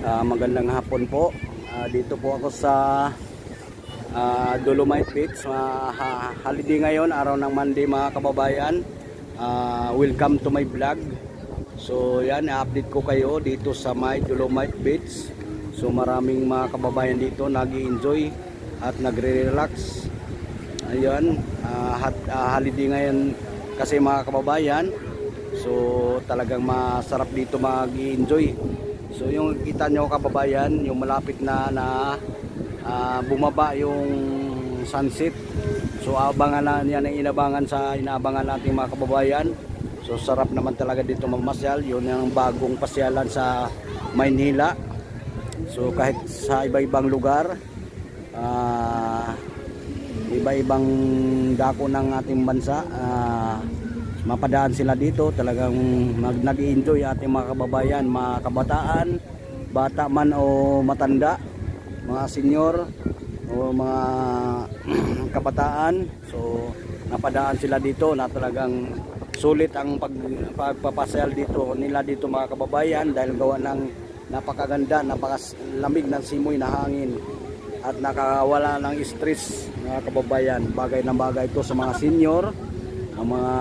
Magandang hapon po. Dito po ako sa Dolomite Beach. Holiday ngayon, araw ng Monday mga kababayan. Welcome to my vlog. So yan, i-update ko kayo dito sa my Dolomite Beach. So maraming mga kababayan dito nag-enjoy at nagre-relax. Ayun, holiday ngayon kasi mga kababayan. So talagang masarap dito mag-enjoy. So yung kita nyo kababayan, yung malapit na bumaba yung sunset. So abangan na yan ang inaabangan nating mga kababayan. So sarap naman talaga dito mamasyal. Yun yung bagong pasyalan sa Maynila. So kahit sa iba-ibang lugar, iba-ibang dako ng ating bansa, mapadaan sila dito. Talagang nag-enjoy ating mga kababayan, mga kabataan, bata man o matanda, mga senior o mga kabataan. So napadaan sila dito na talagang sulit ang pagpapasyal dito nila dito mga kababayan, dahil gawa ng napakaganda, napakalamig ng simoy na hangin at nakawala ng stress mga kababayan. Bagay na bagay ito sa mga senior, ang mga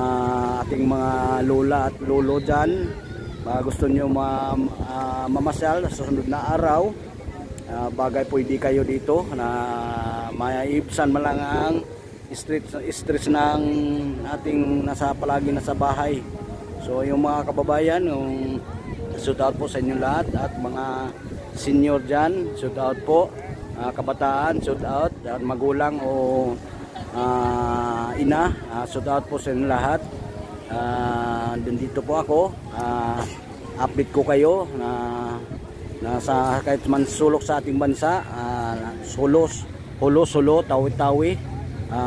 ating mga lola at lolo dyan. Gusto nyo mamasyal sa sunod na araw, bagay pwede kayo dito na maiibsan mo lang ang stress ng ating palagi nasa bahay. So yung mga kababayan, yung shout out po sa inyo lahat, at mga senior dyan, shout out po. Kabataan, shout out, at magulang o ina, shout out po sa inyo lahat. Dito po ako, update ko kayo na nasa kahit man sulok sa ating bansa, Solo, Tawi-Tawi,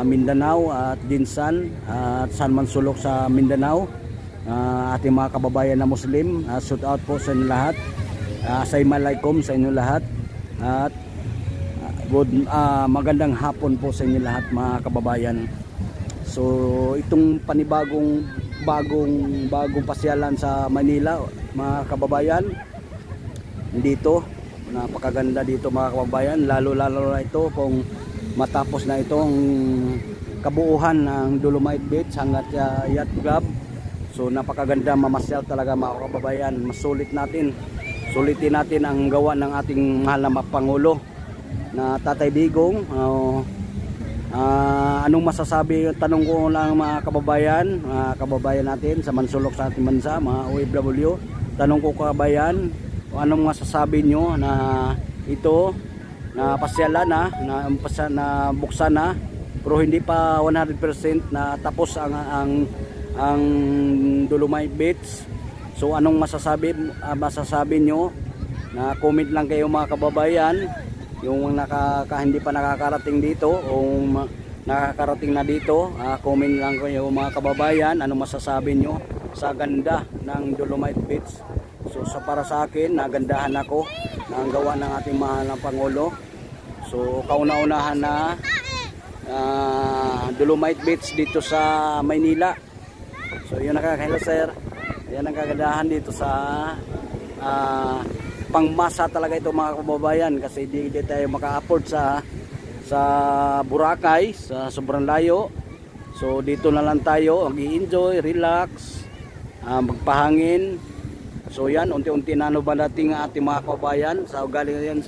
Mindanao at Dinsan, at saan man sulok sa Mindanao, ating mga kababayan na Muslim, shout out po sa inyo lahat. Assalamualaikum sa inyo lahat, at magandang hapon po sa inyo lahat mga kababayan. So itong panibagong pasyalan sa Manila mga kababayan, dito napakaganda dito mga kababayan, lalo na ito kung matapos na itong kabuuhan ng Dolomite Beach hanggat Yacht Club. So napakaganda mamasyal talaga mga kababayan. Sulitin natin ang gawa ng ating mahal na Pangulo na Tatay Digong. Anong masasabi, tanong ko lang mga kababayan natin sa mansulok sa ating bansa, mga OFW. Tanong ko kababayan, anong masasabi nyo na ito na pasyalan na buksan na, pero hindi pa 100% na tapos ang Dolomite Beach. So anong masasabi nyo? Na comment lang kayo mga kababayan, yung hindi pa nakakarating dito o nakakarating na dito, comment lang kayo mga kababayan, anong masasabi nyo sa ganda ng Dolomite Beach. So para sa akin, nagandahan ako na ang gawa ng ating mahal na Pangulo. So kauna-unahan na Dolomite Beach dito sa Maynila. So yun nakakahila sir, yan ang kagandahan dito sa pangmasa talaga ito mga kababayan, kasi di tayo maka-afford sa Boracay, sa sobrang layo. So dito na lang tayo mag-enjoy, relax, magpahangin. So yan, unti-unti na ba nating ating mga kababayan sa galing yan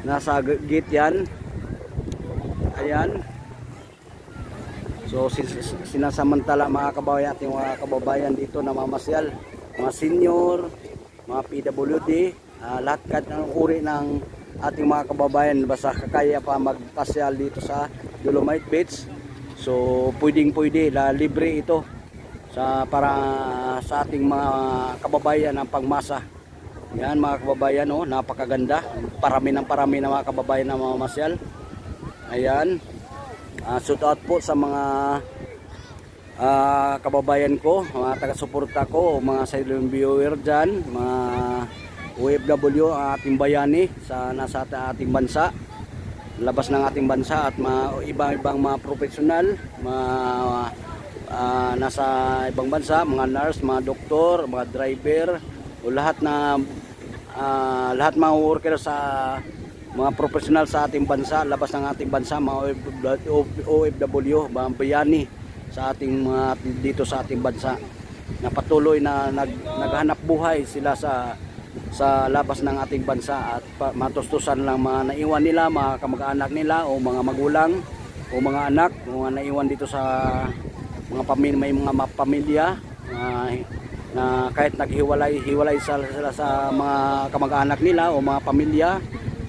nasa gate yan. Ayan. So sinasamantala mga kababayan dito na mamasyal, mga senior, mga PWD, lahat kahit ng uri ng ating mga kababayan, basta kaya pa magpasyal dito sa Dolomite Beach. So pwede libre ito para sa ating mga kababayan ang pagmasa. Yan mga kababayan, napakaganda, parami na mga kababayan na mamasyal. Ayan, shout out po sa mga kababayan ko, mga taga-suporta ko, mga silent viewer dyan, mga OFW, ating bayani nasa ating bansa, labas ng ating bansa, at ibang mga profesional, nasa ibang bansa, mga nurse, mga doktor, mga driver, o lahat na lahat mga worker sa mga professional sa ating bansa, labas ng ating bansa, mga OFW, mga bayani sa ating mga dito sa ating bansa na patuloy na naghanap buhay sila sa labas ng ating bansa at matustusan lang mga naiwan nila, mga kamag-anak nila o mga magulang o mga anak, mga naiwan dito sa mga may mga pamilya na kahit naghiwalay sila sa mga kamag-anak nila o mga pamilya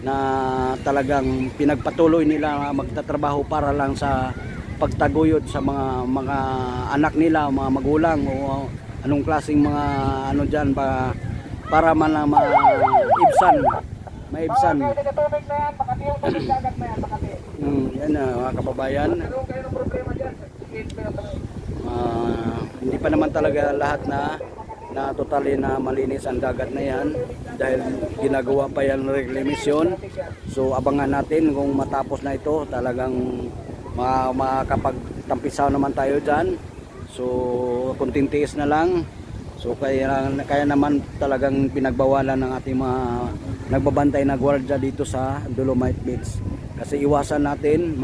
na talagang pinagpatuloy nila magtatrabaho para lang sa pagtaguyod sa mga anak nila, mga magulang o anong klaseng mga ano diyan para man lang maibsan. Yan mga kababayan. Hindi pa naman talaga lahat na totally na malinis ang dagat na yan dahil ginagawa pa yan reclamation. So abangan natin kung matapos na ito talagang makakapagtampisaw naman tayo dyan. So kunting tiis na lang. So kaya naman talagang pinagbawalan ng ating mga nagbabantay na gwardiya dito sa Dolomite Beach kasi iwasan natin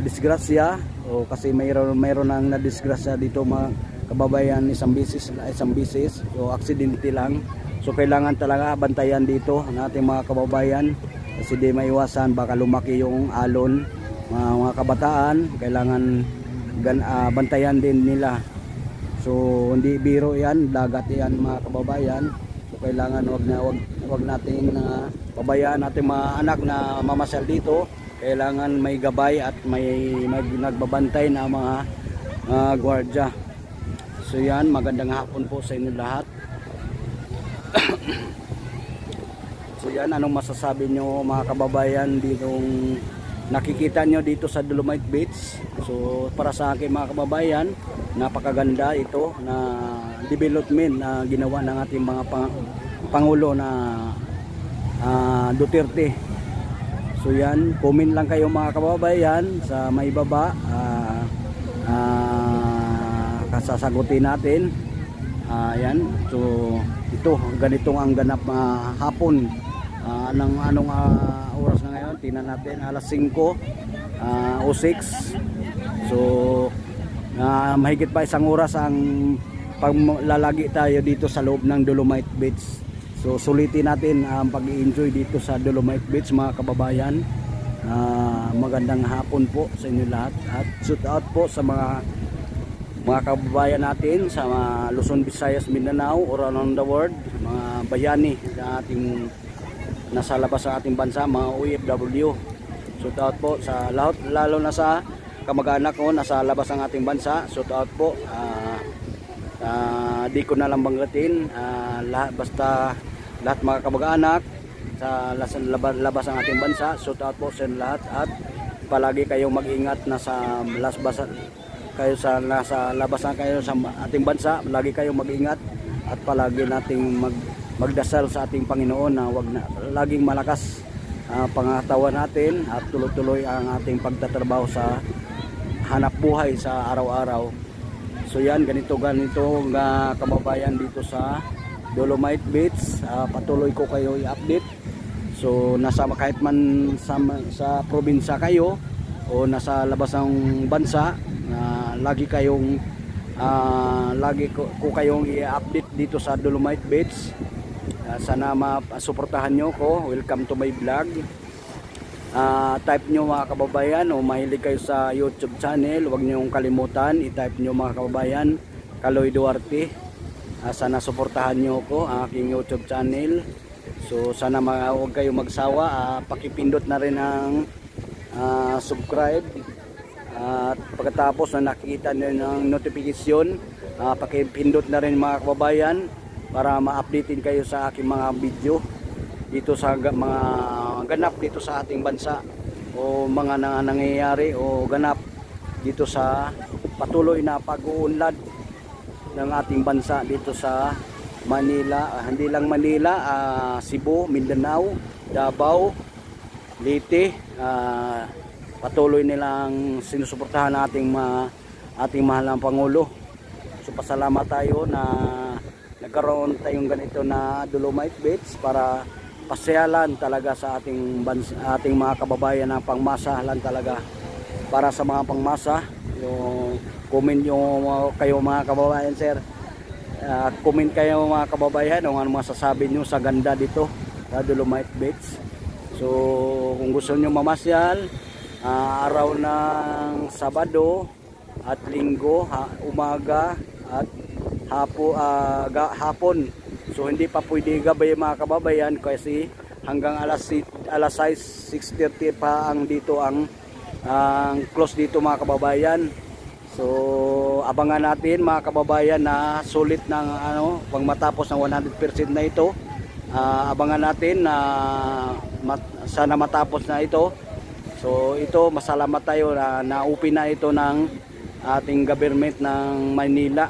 disgrasya o kasi mayroon nang nadisgrasya dito mga kababayan isang bisis so aksidente lang. So kailangan talaga bantayan dito ng ating mga kababayan kasi di maiwasan baka lumaki yung alon. Mga kabataan kailangan bantayan din nila. So hindi biro yan, dagat yan mga kababayan. So kailangan wag nating pabayaan nating mga anak na mamasyal dito. Kailangan may gabay at may nagbabantay na mga gwardiya. So yan, magandang hapon po sa inyo lahat. So yan, anong masasabi nyo mga kababayan ditong nakikita nyo dito sa Dolomite Beach? So para sa akin mga kababayan, napakaganda ito na development na ginawa ng ating mga Pangulo na Duterte. So yan, comment lang kayo mga kababayan sa may baba. Kasasagutin natin. Yan. So ito, ganitong ang ganap hapon. Anong oras na ngayon? Tingnan natin, alas 5 o 6. So mahigit pa isang oras ang paglalagi tayo dito sa loob ng Dolomite Beach. So sulitin natin ang pag-i-enjoy dito sa Dolomite Beach mga kababayan. Magandang hapon po sa inyo lahat at shout out po sa mga kababayan natin sa Luzon, Visayas, Mindanao or around the world, mga bayani sa ating nasa labas ng ating bansa, mga OFW. Shout out po sa lahat, lalo na sa kamag-anak ko nasa labas ng ating bansa. Shout out po. Di ko na lang banggitin basta lahat mga kamag-anak sa labas ng ating bansa. Shout out po sa lahat at palagi kayong mag-ingat nasa nasa labas na kayo sa ating bansa. Lagi kayong mag-ingat at palagi nating magdasal sa ating Panginoon na laging malakas pangatawan natin at tuloy-tuloy ang ating pagtatrabaho sa hanap buhay sa araw-araw. So yan, ganito kababayan dito sa Dolomite Beach. Patuloy ko kayo i-update. So kahit man sa probinsya kayo o nasa labas ng bansa, lagi ko kayong i-update dito sa Dolomite Beach. Sana masuportahan nyo ko. Welcome to my vlog. Type nyo mga kababayan o mahilig kayo sa YouTube channel, huwag nyo kalimutan i-type nyo mga kababayan Kaloy Duarte. Sana suportahan nyo ko aking YouTube channel. So sana huwag kayo magsawa, pakipindot na rin ang subscribe at pagkatapos na nakikita nyo ng notification, pakipindot na rin mga kababayan para ma-updatein kayo sa aking mga video dito sa mga ganap dito sa ating bansa o mga nangyayari o ganap dito sa patuloy na pag-uunlad ng ating bansa dito sa Manila, hindi lang Manila, Cebu, Mindanao, Davao, Leyte. Patuloy nilang sinusuportahan ating mahal na Pangulo. So pasalamat tayo na nagkaroon tayong ganito na Dolomite Beach para pasyalan talaga sa ating ating mga kababayan na pangmasa lang talaga. Para sa mga pangmasa, yung comment yung kayo mga kababayan sir, comment kayo mga kababayan kung ano masasabi nyo sa ganda dito sa Dolomite Beach. So kung gusto nyo mamasyal, araw ng Sabado at Linggo, umaga at hapon. So hindi pa pwede gabi mga kababayan kasi hanggang alas 6:30 pa ang dito ang close dito mga kababayan. So abangan natin mga kababayan na sulit ng pag matapos ng 100% na ito. Abangan natin na sana matapos na ito. So ito masalamat tayo na na-open na ito ng ating government ng Maynila.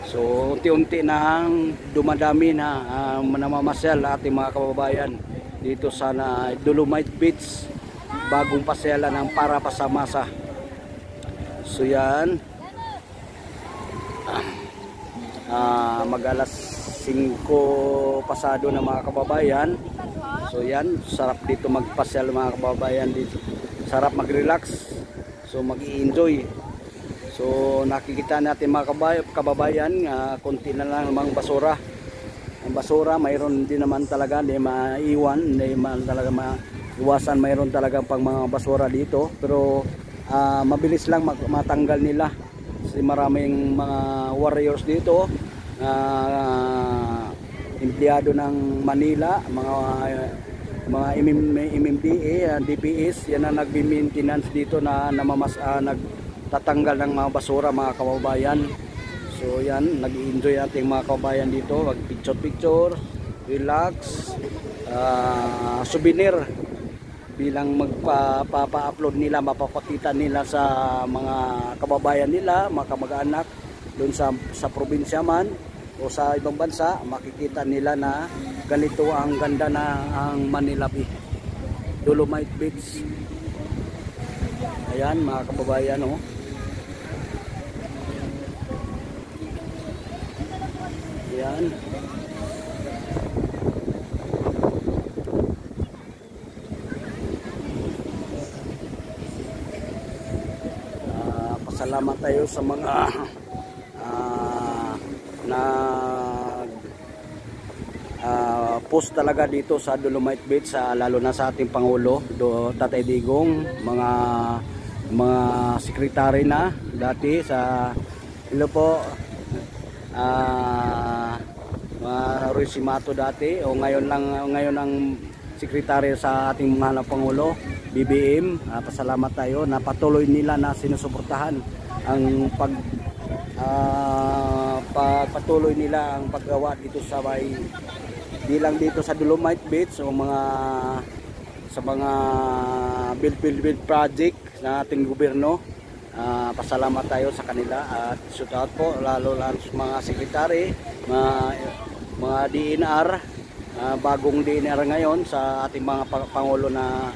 So unti-unti na dumadami na namamasyal ating mga kababayan dito sa Dolomite Beach, bagong pasyalan ng para pasamasa. So yan, mag alas 5 pasado na mga kababayan. So yan, sarap dito magpasyal mga kababayan dito. Sarap mag-relax, so mag-i-enjoy. So nakikita natin mga kababayan, konti na lang mga basura. Ang basura mayroon din naman talaga, hindi maiwan, hindi man talaga maiwasan, mayroon talaga pang mga basura dito. Pero mabilis lang matanggal nila. Kasi maraming mga warriors dito, empleyado ng Manila, mga MMDA, DPS, yan na nagbi-maintenance dito na nagtatanggal ng mga basura mga kababayan. So yan, nag-enjoy ating mga kababayan dito, mag picture, relax, souvenir bilang magpapa-upload nila, mapapakita nila sa mga kababayan nila, mga kamag-anak doon sa probinsya man o sa ibang bansa, makikita nila na ganito ang ganda na ang Manila Bay, Dolomite Beach. Ayan mga kababayan, oh. Ayan. Pasalamat tayo sa mga post talaga dito sa Dolomite Beach, lalo na sa ating Pangulo Tatay Digong, mga sekretary na dati sa hello po, mga Resimato dati o ngayon ang sekretary sa ating mga Pangulo BBM. Pasalamat tayo na patuloy nila na sinusuportahan ang patuloy nila ang paggawa dito sa di lang dito sa Dolomite Beach o sa mga build project na ating gobyerno. Pasalamat tayo sa kanila at shout out po lalo sa mga sekretary, mga DNR, bagong DNR ngayon sa ating mga Pangulo na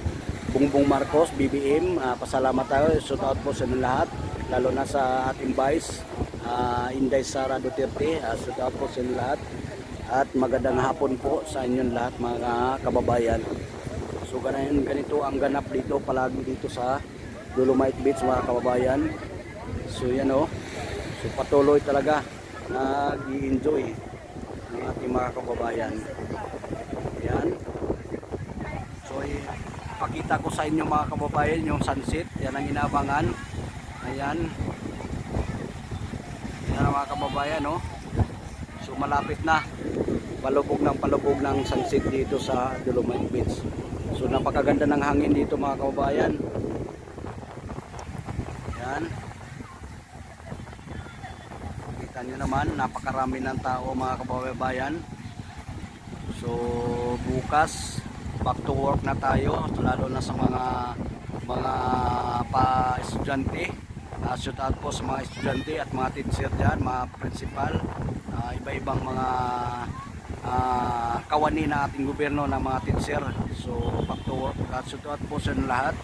Bongbong Marcos, BBM. Pasalamat tayo, shout out po sa lahat, lalo na sa ating Vice Inday Sara Duterte. Shout out po sa lahat at magandang hapon po sa inyong lahat mga kababayan. So ganito ang ganap dito palagi dito sa Dolomite Beach mga kababayan. So yan o, so patuloy talaga nag-i-enjoy ng ating mga kababayan. Yan, so pakita ko sa inyo mga kababayan yung sunset, yan ang inabangan. Ayan, yan mga kababayan, no? So malapit na, palubog ng sunset dito sa Dolomite Beach. So napakaganda ng hangin dito mga kababayan. Yan, kita nyo naman, napakarami ng tao mga kababayan. So bukas back to work na tayo, lalo na sa mga pa-estudyante. Shout out po sa mga estudyante at mga teacher dyan, mga principal, iba-ibang mga kawani na ating gobyerno ng mga teacher. So back to work at shout out po sa lahat,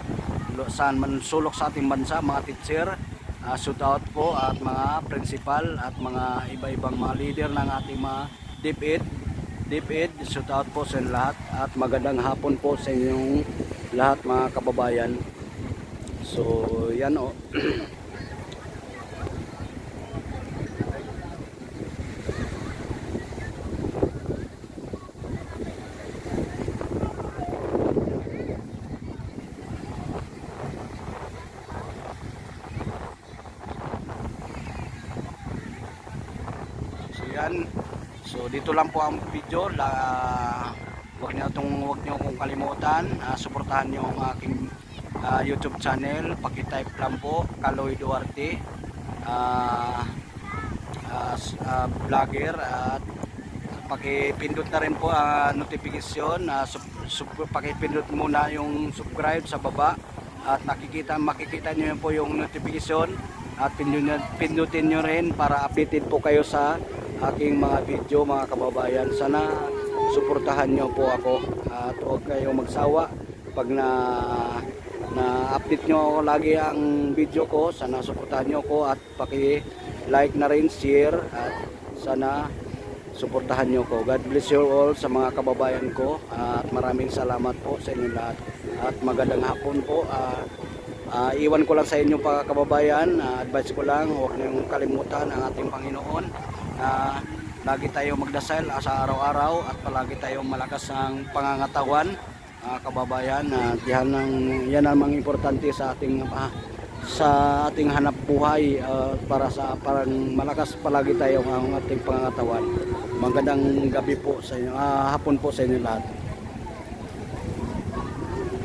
saan man sulok sa ating bansa, mga teacher shout out po at mga principal at mga iba-ibang mga leader ng ating mga DepEd, shout out po sa lahat at magandang hapon po sa inyong lahat mga kababayan. So yan o. So dito lang po ang video. Huwag niyo kong kalimutan, suportahan niyo ang aking YouTube channel. Paki-type lang po Kaloy Duarte vlogger, at pakipindot na rin po ang notification. Pakipindot muna yung subscribe sa baba at makikita niyo po yung notification, at pindutin niyo rin para updated po kayo sa aking mga video mga kababayan. Sana suportahan nyo po ako at huwag kayong magsawa pag na-update nyo ako lagi ang video ko. Sana suportahan nyo ko at paki-like na rin, share, at sana suportahan nyo ko. God bless you all sa mga kababayan ko at maraming salamat po sa inyo lahat at magandang hapon po. Iwan ko lang sa inyo mga kababayan, advice ko lang, huwag niyong kalimutan ang ating Panginoon. Lagi tayo magdasal sa araw-araw at palagi tayo malakas ng pangangatawan kababayan. Yan ang importante sa ating hanap buhay, para malakas palagi tayo ang ating pangangatawan. Magandang gabi po sa inyo, hapon po sa inyo lahat.